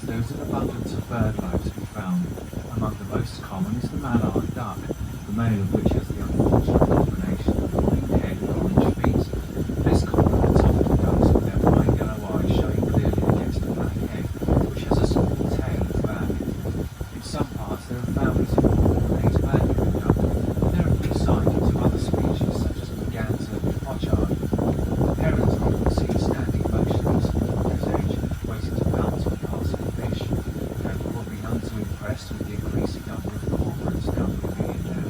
there is an abundance of bird life to be found. Among the most common is the mallard duck, the male of which has the unfortunate combination of a green head and orange feet. Less common are the tufted ducks with their bright yellow eyes showing clearly against a black head, which has a small tail at the back. In some parts there are families of ornate mandarin duck, and there have been sightings of other species such as the genteel and pochard. Herons are often seen standing motionless on the water's edge, waiting to pounce on passing fish. They have probably none too impressed with the increasing number of cormorants now living in them.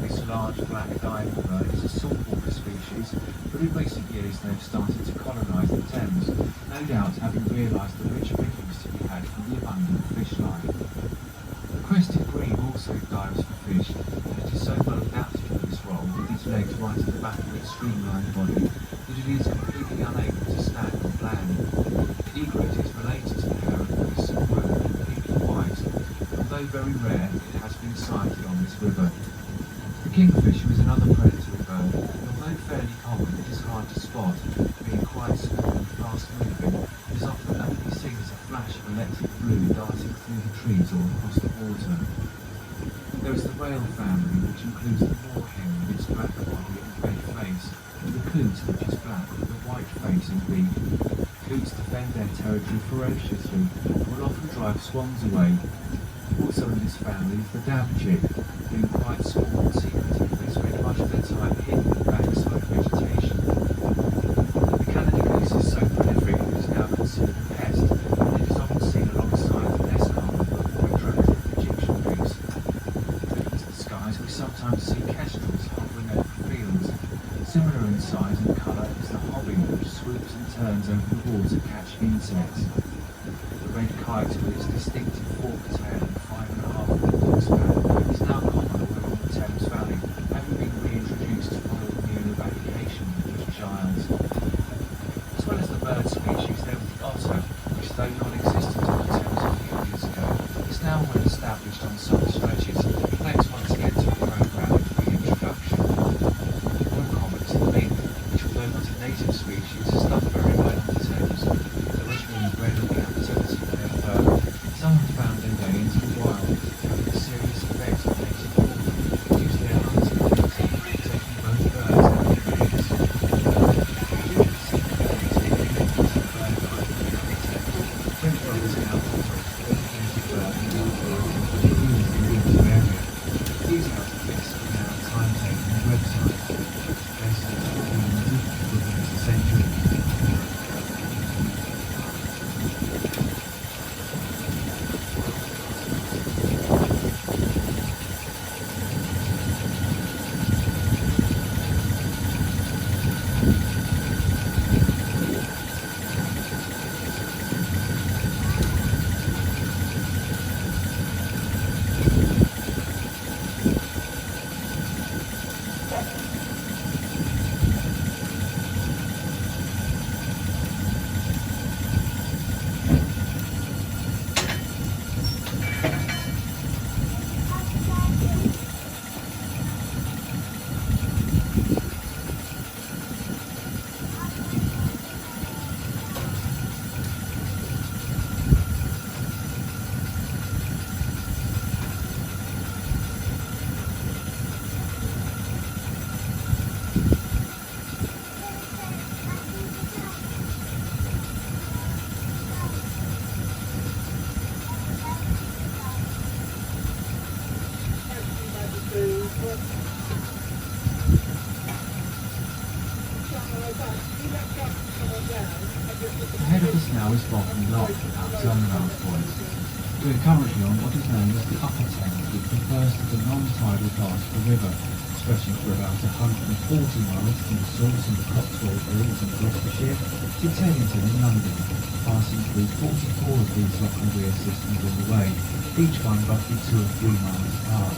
This large black diving bird is a saltwater species, but in recent years they have started to colonise the Thames, no doubt having realised the rich pickings to be had from the abundant fish life. The crested grebe also dives for fish, and it is so well adapted for this role with its legs right at the back of its streamlined body that it is completely unable to stand on land. The egret is related to the heron with its smaller and pinky white, and although very rare, it has been sighted on this river. The kingfisher is another predatory bird, and although fairly common, it is hard to spot, being quite small and fast moving. It is often only seen as a flash of electric blue darting through the trees or across the water. There is the rail family, which includes the moorhen with its black body and red face, and the coot, which is black with a white face and beak. Coots defend their territory ferociously and will often drive swans away. Also in this family is the dabchick. Being quite small and secretive, they spend much of their time hidden in backside vegetation. The Canada goose is so prolific it is now considered a pest, and it is often seen alongside the less common but more attractive Egyptian goose. Looking to the skies, we sometimes see kestrels hovering over fields. Similar in size and colour is the hobby, which swoops and turns over the water catching insects. The red kite with its distinctive forked tail and 5.5 foot wingspan is now common all along the Thames Valley, having been reintroduced following the eradication of the British Isles. As well as the bird species, there was the otter, which though non-existent on the Thames a few years ago, is now well established on some stretches, thanks once again to a programme of reintroduction. More common is the mink, which although not a native species, has done very well on the Thames. Originally bred in captivity for their fur, some have found their way into the wild, having a serious effect on native fauna, due to their hunting ability, taking both birds and humans. Due to the similarity in the bird life in the habitat, French brothers now operate a dedicated bird and young bird in the winter area. These outfits are now timetabled on websites, based on within a century. Ahead of us now is Botany Lock, our turnaround point. We are currently on what is known as the Upper Thames, which refers to the non-tidal part of the river, stretching for about 140 miles from the source in the Cotswold Hills in Gloucestershire to Teddington in London, passing through 44 of these lock and weir systems on the way, each one roughly 2 or 3 miles apart.